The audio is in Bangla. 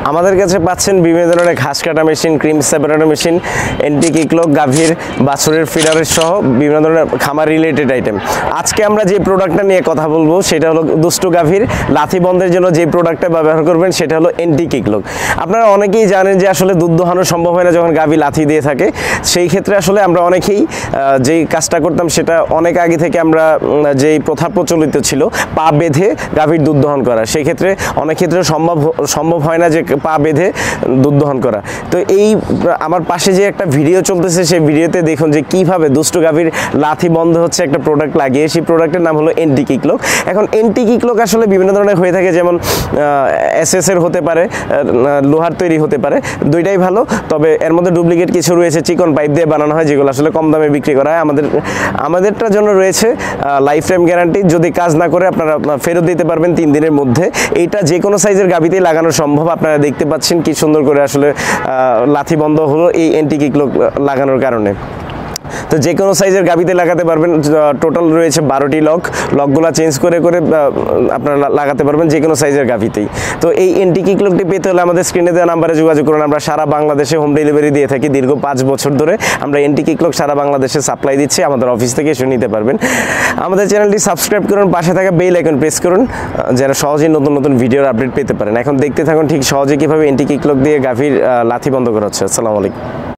আমাদের কাছে পাচ্ছেন বিভিন্ন ধরনের ঘাস কাটা machine, cream separator machine, anti কিকলক, গাভীর বাছুরের ফিডারের সহ বিভিন্ন ধরনের খামার রিলেটেড আইটেম। আজকে আমরা যে প্রোডাক্টটা নিয়ে কথা বলবো সেটা হলো দুষ্টু গাভীর লাথি বন্ধের জন্য যে প্রোডাক্টটা ব্যবহার করবেন সেটা হলো এন্টি কিকলক। আপনারা অনেকেই জানেন যে আসলে দুধ দোহানো সম্ভব হয় না যখন গাভী লাথি দিয়ে থাকে। সেই ক্ষেত্রে আসলে আমরা অনেকেই যেই কাজটা করতাম সেটা অনেক আগে থেকে আমরা যেই প্রথা প্রচলিত ছিল পা বেঁধে গাভীর দুধ দহন করা, সেই ক্ষেত্রে অনেক ক্ষেত্রে সম্ভব হয় না যে পা বেঁধে দুধ দহন করা। তো এই আমার পাশে যে একটা ভিডিও চলতেছে সেই ভিডিওতে দেখুন যে কিভাবে দুষ্টু গাভীর লাথি বন্ধ হচ্ছে একটা প্রোডাক্ট লাগিয়ে। সেই প্রোডাক্টের নাম হলো এন্টি কিকলক। এখন এন্টি কিকলক আসলে বিভিন্ন ধরনের হয়ে থাকে, যেমন এসএস এর হতে পারে, লোহার তৈরি হতে পারে, দুইটাই ভালো। তবে এর মধ্যে ডুপ্লিকেট কিছু রয়েছে, চিকন পাইপ দিয়ে বানানো হয়, যেগুলো আসলে কম দামে বিক্রি করা হয়। আমাদেরটার জন্য রয়েছে লাইফ টাইম গ্যারান্টি। যদি কাজ না করে আপনারা ফেরত দিতে পারবেন 3 দিনের মধ্যে। এইটা যে কোনো সাইজের গাভীতেই লাগানো সম্ভব। আপনারা দেখতে পাচ্ছেন কি সুন্দর করে আসলে লাথি বন্ধ হলো এই এন্টি কিকলক লাগানোর কারণে। তো যে কোনো সাইজের গাভীতে লাগাতে পারবেন। টোটাল রয়েছে 12টি লকগুলো চেঞ্জ করে আপনারা লাগাতে পারবেন যে কোনো সাইজের গাভীতেই। তো এই এন্টি কিকলকটি পেতে হলে আমাদের স্ক্রিনে দেওয়া নাম্বারে যোগাযোগ করুন। আমরা সারা বাংলাদেশে হোম ডেলিভারি দিয়ে থাকি। দীর্ঘ 5 বছর ধরে আমরা এন্টি কিকলক সারা বাংলাদেশে সাপ্লাই দিচ্ছি। আমাদের অফিস থেকে এসে নিতে পারবেন। আমাদের চ্যানেলটি সাবস্ক্রাইব করুন, পাশে থাকা বেল আইকন প্রেস করুন যেন সহজেই নতুন নতুন ভিডিওর আপডেট পেতে পারেন। এখন দেখতে থাকুন ঠিক সহজে কীভাবে এন্টি কিকলক দিয়ে গাভীর লাথি বন্ধ করা হচ্ছে। আসসালামু আলাইকুম।